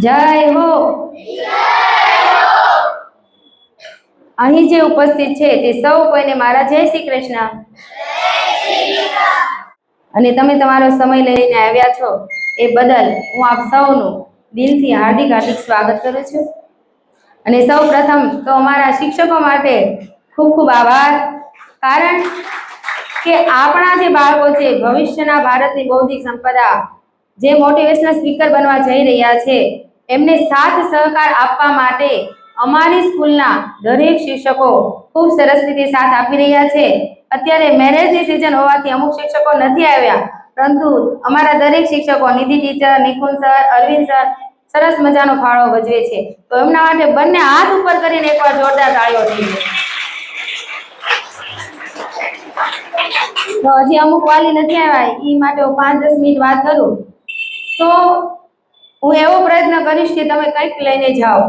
જય હો. અહીં જે ઉપસ્થિત છે તે સૌ કોઈને મારા જય શ્રી કૃષ્ણ. અને તમે તમારો સમય લઈને આવ્યા છો એ બદલ હું આપ સૌનું દિલથી હાર્દિક સ્વાગત કરું છું. અને સૌ પ્રથમ તો અમારા શિક્ષકો માટે ખૂબ ખૂબ આભાર. કારણ કે આપણા જે બાળકો છે ભવિષ્યના ભારતની બૌદ્ધિક સંપદા જે મોટિવેશનલ સ્પીકર બનવા જઈ રહ્યા છે એમને સાથ સહકાર આપવા માટે અમારી સ્કૂલના દરેક શિક્ષકો ખૂબ સરસ રીતે સાથ આપી રહ્યા છે. અત્યારે મેરેજની સિઝન હોવાથી અમુક શિક્ષકો નથી આવ્યા, પરંતુ અમારા દરેક શિક્ષકો Nidhi teacher, Nikunj sir, Arvind sir સરસ મજાનો ફાળો ભજવે છે. તો એમના માટે બંને હાથ ઉપર કરીને એકવાર જોરદાર તાળીઓ થઈ જાય. તો હજી અમુક વાલી નથી આવ્યા, એ માટે હું 5-10 મિનિટ વાત કરું. તો હું એવો પ્રયત્ન કરીશ કે તમે કંઈક લઈને જાઓ.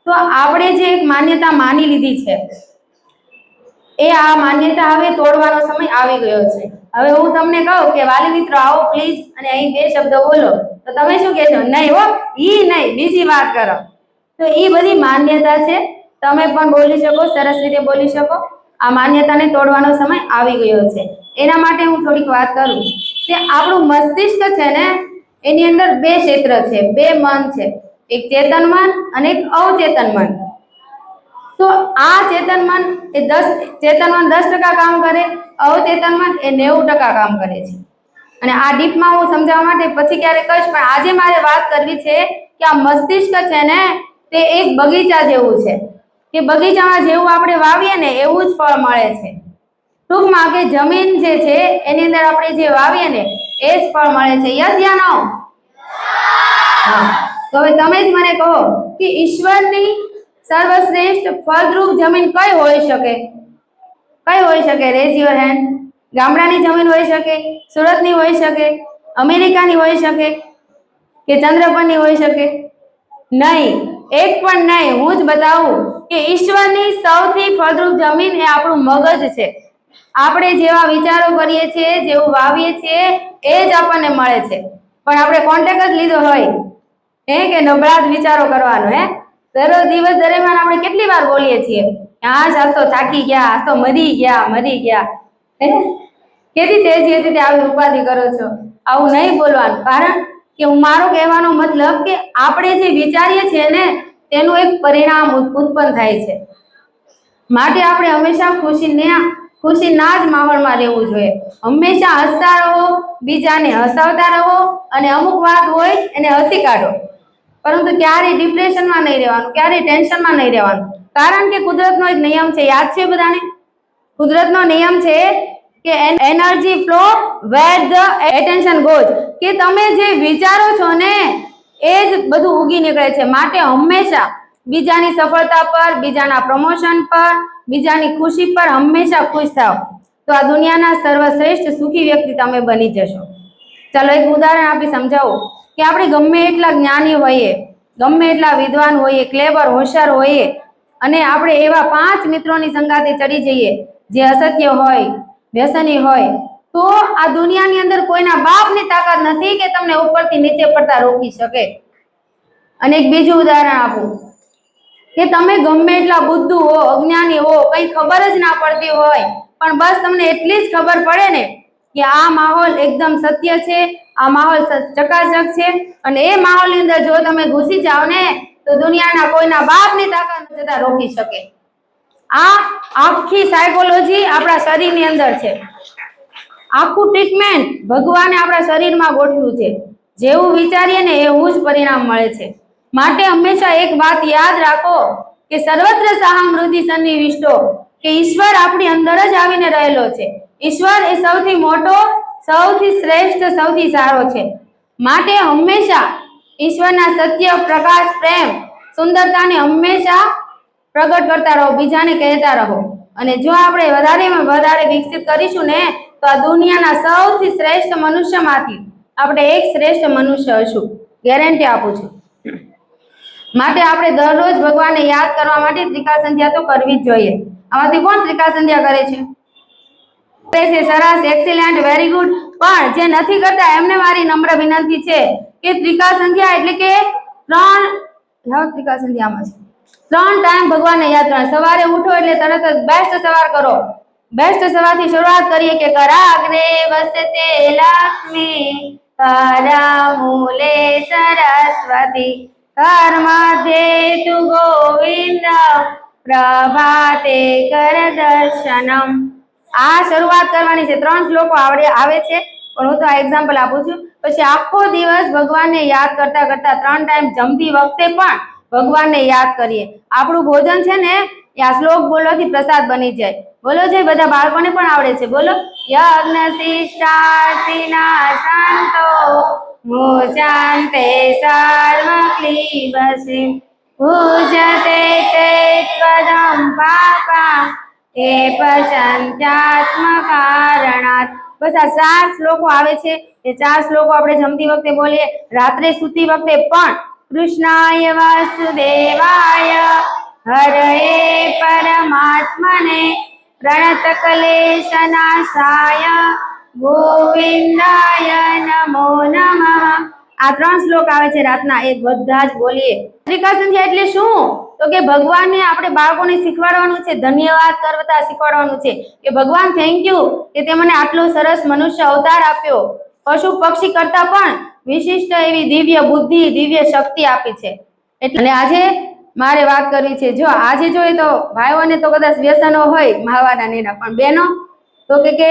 તો આપણે જે એક માન્યતા માની લીધી છે એ આ માન્યતા હવે તોડવાનો સમય આવી ગયો છે. હવે હું તમને કહું કે વાલી મિત્રો આવો પ્લીઝ અને અહીં 2 શબ્દો બોલો, તો તમે શું કહેશો? નહીં હો, ઈ નહીં, બીજી વાત કરો. તો એ બધી માન્યતા છે. તમે પણ બોલી શકો, સરસ રીતે બોલી શકો. આ માન્યતાને તોડવાનો સમય આવી ગયો છે. એના માટે હું થોડીક વાત કરું કે આપણું મસ્તિષ્ક છે ને એની અંદર 2 ક્ષેત્ર છે, 2 મન છે, એક ચેતન મન અને એક અવચેતન મન. તો આ ચેતન મન એ 10% કામ કરે, અવચેતન મન એ 90% કામ કરે છે. અને આ ડીપમાં હું સમજાવવા માટે પછી ક્યારે કહીશ, પણ આજે મારે વાત કરવી છે કે આ મસ્તિષ્ક છે ને તે એક બગીચા જેવું છે કે બગીચામાં જેવું આપણે વાવીએ ને એવું જ ફળ મળે છે. ટૂંકમાં કે જમીન જે છે એની અંદર આપણે જે વાવીએ ને એ જ ફળ મળે છે. યસ યા નો? હા. તો હવે તમે જ મને કહો કે ઈશ્વરની સર્વશ્રેષ્ઠ ફળદ્રુપ જમીન કઈ હોઈ શકે? કઈ હોઈ શકે? Rays your hand. ગામડાની જમીન હોઈ શકે, સુરતની હોઈ શકે, અમેરિકાની હોઈ શકે કે ચંદ્ર પરની હોઈ શકે? નહીં, એક પણ નહીં. હું જ બતાવું કે ઈશ્વરની સૌથી ફળદ્રુપ જમીન એ આપણું મગજ છે. આપણે જેવા વિચારો કરીએ છીએ, જેવું વાવીએ છીએ એ જ આપણને મળે છે. પણ આપણે કોન્ટેક્ટ જ લીધો હોય કે નબળા જ વિચારો કરવાનો. દરરોજ દિવસ દરમિયાન આપણે કેટલી વાર બોલીએ છીએ, આજ તો થાકી ગયા, આજ તો મરી ગયા. કેટલી તેજી હતી આવી ઉપાધિ કરો છો? આવું નહીં બોલવાનું. કારણ કે હું મારો કહેવાનો મતલબ કે આપણે જે વિચારીએ છીએ ને તેનું એક પરિણામ ઉત્પન્ન થાય છે. માટે આપણે હંમેશા ખુશીના જ માહોલમાં રહેવું જોઈએ. હંમેશા હસતા રહો, બીજાને હસાવતા રહો, અને અમુક વાત હોય એને હસી કાઢો. પરંતુ ક્યારેય ડિપ્રેશનમાં નહીં રહેવાનું, ક્યારેય ટેન્શનમાં નહીં રહેવાનું. કારણ કે કુદરતનો એક નિયમ છે, યાદ છે બધાને? કુદરતનો નિયમ છે કે energy flow where the attention goes, કે તમે જે વિચારો છો ને એ જ બધું ઉગી નીકળે છે. માટે હંમેશા બીજાની સફળતા પર, બીજાના પ્રમોશન પર, બીજાની ખુશી પર હંમેશા ખુશ થાઓ. તો આ દુનિયાના સર્વશ્રેષ્ઠ સુખી વ્યક્તિ તમે બની જશો. ચાલો એક ઉદાહરણ આપી સમજાવું કે આપણે ગમે એટલા જ્ઞાની હોઈએ, ગમે એટલા વિદ્વાન હોઈએ, ક્લેવર હોશિયાર હોઈએ, અને આપણે એવા 5 મિત્રોની સંગાતે ચડી જઈએ જે અસત્ય હોય, વ્યસની હોય, તો આ દુનિયાની અંદર કોઈના બાપની તાકાત નથી કે તમને ઉપરથી નીચે પડતા રોકી શકે. અને એક બીજું ઉદાહરણ આપું કે તમે ગમે એટલા બુદ્ધુ હો, અજ્ઞાની હો, કંઈ ખબર જ ના પડતી હોય, પણ બસ તમને એટલી જ ખબર પડે ને કે આ માહોલ એકદમ સત્ય છે, આ માહોલ ચકાચક છે, અને એ માહોલની અંદર જો તમે ઘૂસી જાઓ ને તો દુનિયાના કોઈના બાપની તાકાત જતા રોકી શકે. આ આખી સાયકોલોજી આપણા શરીરની અંદર છે. આખું ટ્રીટમેન્ટ ભગવાને આપણા શરીરમાં ગોઠવ્યું છે. જેવું વિચારીએ ને એવું જ પરિણામ મળે છે. માટે હંમેશા એક વાત યાદ રાખો કે સર્વત્ર સાહમૃતિ સન્નિવિષ્ટો, કે ઈશ્વર આપણી અંદર જ આવીને રહેલો છે. ઈશ્વર એ સૌથી મોટો, સૌથી શ્રેષ્ઠ, સૌથી સારો છે. માટે હંમેશા ઈશ્વરના સત્ય, પ્રકાશ, પ્રેમ, સુંદરતાને હંમેશા પ્રગટ કરતા રહો, બીજાને કહેતા રહો. અને જો આપણે વધારેમાં વધારે વિકસિત કરીશું ને તો આ દુનિયાના સૌથી શ્રેષ્ઠ મનુષ્યમાંથી આપણે એક શ્રેષ્ઠ મનુષ્ય હશું, ગેરંટી આપું છું. માટે આપણે દરરોજ ભગવાનને યાદ કરવા માટે ત્રિકાળ સંધ્યા તો કરવી જ જોઈએ. આમાંથી કોણ ત્રિકાળ સંધ્યા કરે છે? સરસ, એક્સિલન્ટ, વેરી ગુડ. પણ જે નથી કરતા એમને મારી નમ્ર વિનંતી છે કે ત્રિકાળ સંધ્યા એટલે કે 3 લાવો ત્રિકાળ સંધિ આમાં છે. 3 ટાઈમ ભગવાનને યાદ કરવા. સવારે ઉઠો એટલે તરત જ બેસ્ટ સવાર કરો. બેસ્ટ સવારથી શરૂઆત કરીએ કે કરાગ્રે વસતે લક્ષ્મી, કરમૂલે સરસ્વતી, કર્મધ્યે તુ ગોવિંદ, પ્રભાતે કર દર્શનમ. આ શરૂઆત કરવાની છે. 3 શ્લોકો આવે છે, પણ હું તો આ એક્ઝામ્પલ આપું છું. પછી આખો દિવસ ભગવાનને યાદ કરતા કરતા 3 ટાઈમ જમતી વખતે પણ ભગવાનને યાદ કરીએ. આપણું ભોજન છે ને એ આ શ્લોક બોલવાથી પ્રસાદ બની જાય. બોલો છે, બધા બાળકોને પણ આવડે છે. બોલો, યજ્ઞ શિષ્ટાર્થિના સંતો મુચાંતે સર્વ ક્લીબસે, પૂજતે તે ત્વદમ પાપા એ પચંત્યાત્મ કારણાત. બસ આ 4 શ્લોકો આવે છે. એ 4 શ્લોકો આપણે જમતી વખતે બોલીએ. રાત્રે સૂતી વખતે પણ કૃષ્ણાય વાસુદેવાય હરએ પરમાત્મને પ્રણત ક્લેશનાશાય ગોવિંદાય નમો નમઃ. આ 3 શ્લોક આવે છે રાતના, એ બધા જ બોલીએ. ત્રિકાળ સંધિ એટલે શું? તો કે ભગવાનને આપણે બાળકોને શીખવાડવાનું છે, ધન્યવાદ કરતા શીખવાડવાનું છે કે ભગવાન થેન્ક યુ કે તે મને આટલો સરસ મનુષ્ય અવતાર આપ્યો. પશુ પક્ષી કરતા પણ વિશિષ્ટ એવી દિવ્ય બુદ્ધિ, દિવ્ય શક્તિ આપી છે. એટલે આજે મારે વાત કરવી છે. જો આજે જોઈએ તો ભાઈઓને તો કદાચ વ્યસનો હોય માવાના નેના, પણ બહેનો તો કે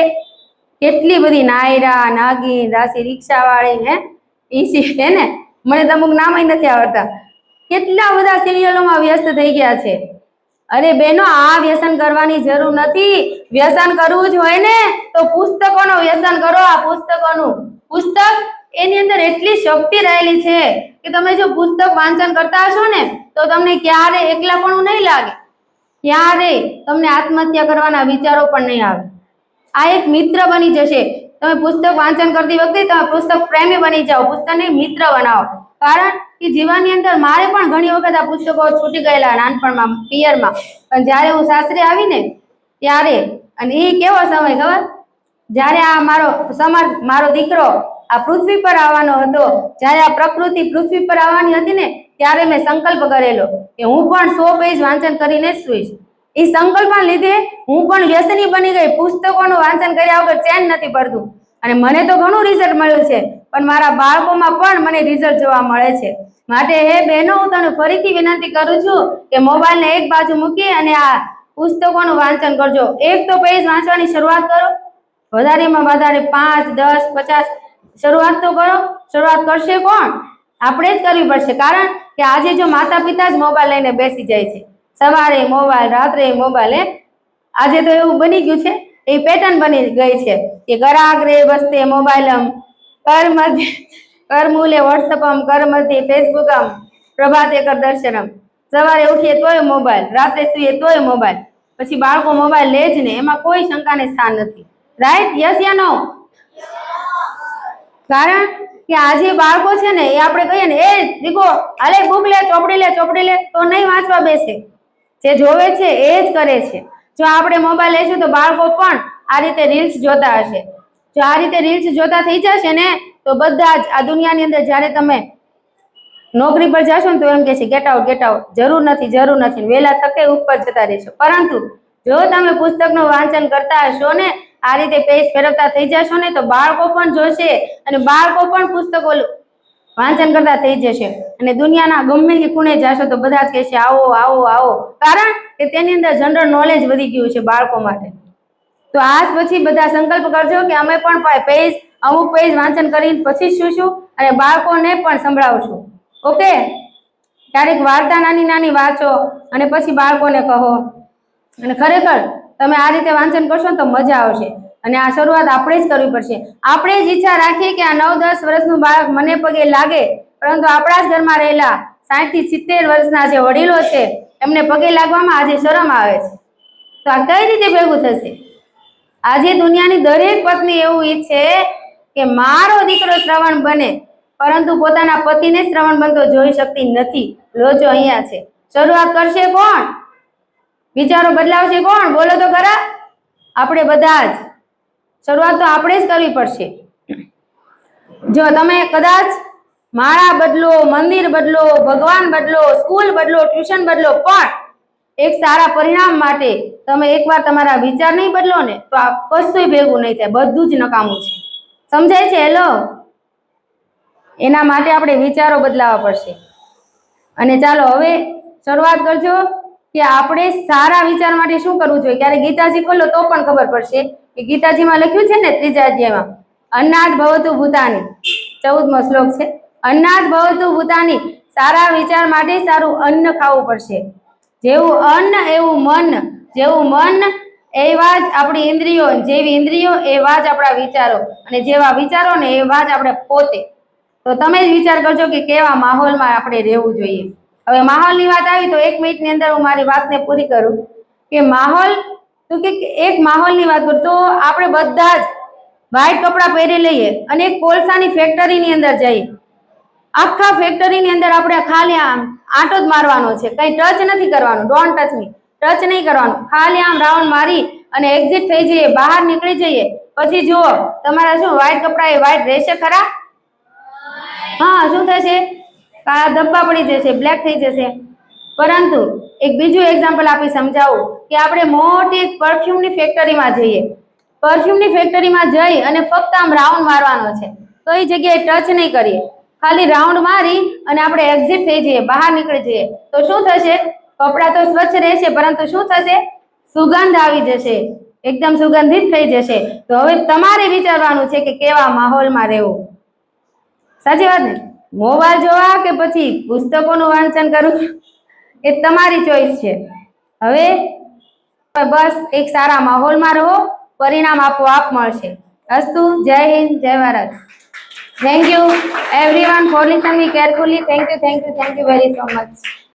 કેટલી બધી નાયરા, નાગી, દાસી, રિક્ષાવાળી, ઈસી હે ને, મને તો અમુક નામ નથી આવડતા. કેટલા બધા સિરિયલોમાં વ્યસ્ત થઈ ગયા છે. અરે બહેનો, આ વ્યસન કરવાની જરૂર નથી. વ્યસન કરવું જ હોય ને તો પુસ્તકોનું વ્યસન કરો. આ પુસ્તકોનું પુસ્તક, એની અંદર એટલી શક્તિ રહેલી છે કે તમે જો પુસ્તક વાંચન કરતા હશો ને તો તમને ક્યારે એકલાપણું નહીં લાગે, ક્યારે તમને આત્મહત્યા કરવાના વિચારો પણ નહીં આવે. આ એક મિત્ર બની જશે. તમે પુસ્તક વાંચન કરતી વખતે તમે પુસ્તક પ્રેમી બની જાઓ, પુસ્તકને મિત્ર બનાવો. કારણ કે જીવનની અંદર મારે પણ ઘણી વખત આ પુસ્તકો છૂટી ગયેલા નાનપણમાં, પિયરમાં, પણ જ્યારે હું સાસરે આવીને ત્યારે, અને એ કેવો સમય ખબર, જ્યારે આ મારો દીકરો આ પૃથ્વી પર આવવાનો હતો, જ્યારે આ પ્રકૃતિ પૃથ્વી પર આવવાની હતી ને, ત્યારે મેં સંકલ્પ કરેલો કે હું પણ 100 પેજ વાંચન કરીને જ સુઈશ. એ સંકલ્પના લીધે હું પણ વ્યસની બની ગઈ. પુસ્તકોનું વાંચન કર્યા વગર ચેન નથી પડતું. અને મને તો ઘણું રિઝલ્ટ મળ્યું છે, પણ મારા બાળકોમાં પણ મને રિઝલ્ટ જોવા મળે છે. માટે હે બહેનો, હું તને ફરીથી વિનંતી કરું છું કે મોબાઈલને એક બાજુ મૂકી અને આ પુસ્તકોનું વાંચન કરજો. 1 તો પેજ વાંચવાની શરૂઆત કરો. વધારેમાં વધારે 5, 10, 50 શરૂઆત તો કરો. શરૂઆત કરશે કોણ? આપણે જ કરવી પડશે. કારણ કે આજે જો માતા પિતા જ મોબાઈલ લઈને બેસી જાય છે, સવારે મોબાઈલ, રાત્રે મોબાઈલ, આજે તો એવું બની ગયું છે, એ પેટર્ન બની ગઈ છે કે કરાગ્રે વસ્તે મોબાઈલમ, કરમૂલે વોટ્સઅપમ, કરમધ્યે ફેસબુકમ, પ્રભાતે કર દર્શનમ. સવારે ઉઠીએ તોય મોબાઈલ, રાત્રે સુઈએ તોય મોબાઈલ. પછી બાળકો મોબાઈલ લે જ ને, એમાં કોઈ શંકાને સ્થાન નથી. રાઈટ? યસ યા નો? કારણ કે આજે બાળકો છે ને, એ આપણે કહીએ ને, એ દીકો હાલે બુક લે, ચોપડી લે, ચોપડી લે, તો નહીં વાંચવા બેસે. જે જોવે છે એ જ કરે છે. જો આપણે મોબાઈલ લઈશું તો બાળકો પણ આ રીતે રીલ્સ જોતા હશે. જો આ રીતે રીલ્સ જોતા થઈ જશે ને તો બધા જ આ દુનિયાની અંદર જ્યારે તમે નોકરી પર જશો ને તો એમ કે છે ગેટ આઉટ, ગેટ આઉટ, જરૂર નથી, જરૂર નથી, વહેલા તકે ઉપર જતા રહેશો. પરંતુ જો તમે પુસ્તકનું વાંચન કરતા હશો ને, આ રીતે પેજ ફેરવતા થઈ જશો ને, તો બાળકો પણ જોશે અને બાળકો પણ પુસ્તકો વાંચન કરતા થઈ જશે. અને દુનિયાના ગમે તે ખૂણે જશો તો બધા જ કહેશે આવો, આવો, આવો. કારણ કે તેની અંદર જનરલ નોલેજ વધી ગયું છે બાળકો માટે. તો આજ પછી બધા સંકલ્પ કરજો કે અમે પણ અમુક પેજ વાંચન કરીને પછી શું અને બાળકોને પણ સંભળાવશું. ઓકે? ક્યારેક વાર્તા નાની નાની વાંચો અને પછી બાળકોને કહો. અને ખરેખર તમે આ રીતે વાંચન કરશો તો મજા આવશે. અને આ શરૂઆત આપણે જ કરવી પડશે. આપણે જ ઈચ્છા રાખીએ કે આ 9-10 વર્ષનું બાળક મને પગે લાગે, પરંતુ આપણા જ ઘરમાં રહેલા 60 થી 70 વર્ષના જે વડીલો છે એમને પગે લાગવામાં આજે શરમ આવે છે. તો આ કઈ રીતે ભેગું થશે? આજે દુનિયાની દરેક પત્ની એવું ઈચ્છે કે મારો દીકરો શ્રવણ બને, પરંતુ પોતાના પતિને શ્રવણ બનતો જોઈ શકતી નથી. લોચો અહીંયા છે. શરૂઆત કરશે કોણ? વિચારો બદલાવશે કોણ? બોલો તો ખરા. આપણે બધા જ. શરૂઆત તો આપણે જ કરવી પડશે. જો તમે કદાચ માળા બદલો, મંદિર બદલો, ભગવાન બદલો, સ્કૂલ બદલો, ટ્યુશન બદલો, પણ એક સારા પરિણામ માટે તમે એકવાર તમારા વિચાર નહીં બદલો ને તો આ કશું ભેગું નહીં થાય, બધું જ નકામું છે. સમજાય છે? હેલો, એના માટે આપણે વિચારો બદલાવા પડશે. અને ચાલો હવે શરૂઆત કરજો કે આપણે સારા વિચાર માટે શું કરવું જોઈએ. ક્યારે ગીતાજી ખોલો તો પણ ખબર પડશે કે ગીતાજીમાં લખ્યું છે ને 3જા અધ્યાયમાં, અન્નાદ ભવતુ ભૂતાની, 14મો શ્લોક છે. અન્નાદ ભવતુ ભૂતાની, સારા વિચાર માટે સારું અન્ન ખાવું પડશે. જેવું અન્ન એવું મન, જેવું મન એવા જ આપણી ઇન્દ્રિયો, જેવી ઇન્દ્રિયો એવા જ આપણા વિચારો, અને જેવા વિચારો ને એવા જ આપણે પોતે. તો તમે જ વિચાર કરજો કે કેવા માહોલમાં આપણે રહેવું જોઈએ. હવે માહોલની વાત આવી તો 1 મિનિટની અંદર હું મારી વાતને પૂરી કરું કે માહોલ, તો કે એક માહોલની વાત કરું તો આપણે બધા જ વ્હાઈટ કપડાં પહેરી લઈએ અને એક કોલસાની ફેક્ટરીની અંદર જઈએ. આખા ફેક્ટરીની અંદર આપણે ખાલી આમ આંટો જ મારવાનો છે, કઈ ટચ નથી કરવાનું. ડોન્ટ ટચ મી, ટચ નહીં કરવાનું, ખાલી આમ રાઉન્ડ મારી અને એક્ઝિટ થઈ જઈએ, બહાર નીકળી જઈએ. પછી જુઓ તમારા શું વ્હાઈટ કપડાં એ વ્હાઈટ રહેશે ખરા? હા, શું થશે? કાળા ધબ્બા પડી જશે, બ્લેક થઈ જશે. પરંતુ એક બીજું એક્ઝામ્પલ આપી સમજાવું કે આપણે મોટી પરફ્યુમની ફેક્ટરીમાં જઈએ. પરફ્યુમની ફેક્ટરીમાં જઈ અને ફક્ત આમ રાઉન્ડ મારવાનો છે, કઈ જગ્યાએ ટચ નહીં કરીએ, ખાલી રાઉન્ડ મારી અને આપણે એક્ઝિટ થઈ જઈએ, બહાર નીકળી જઈએ. તો શું થશે? કપડાં તો સ્વચ્છ રહેશે, પરંતુ શું થશે? સુગંધ આવી જશે, એકદમ સુગંધિત થઈ જશે. તો હવે તમારે વિચારવાનું છે કે કેવા માહોલમાં રહેવું. સાચી વાત ને? મોબાઈલ જોવા કે પછી પુસ્તકોનું વાંચન કરવું એ તમારી ચોઈસ છે. હવે બસ એક સારા માહોલમાં રહો, પરિણામ આપોઆપ મળશે. અસ્તુ. જય હિન્દ, જય Bharat. Thank you everyone for listening me carefully. Thank you very so much.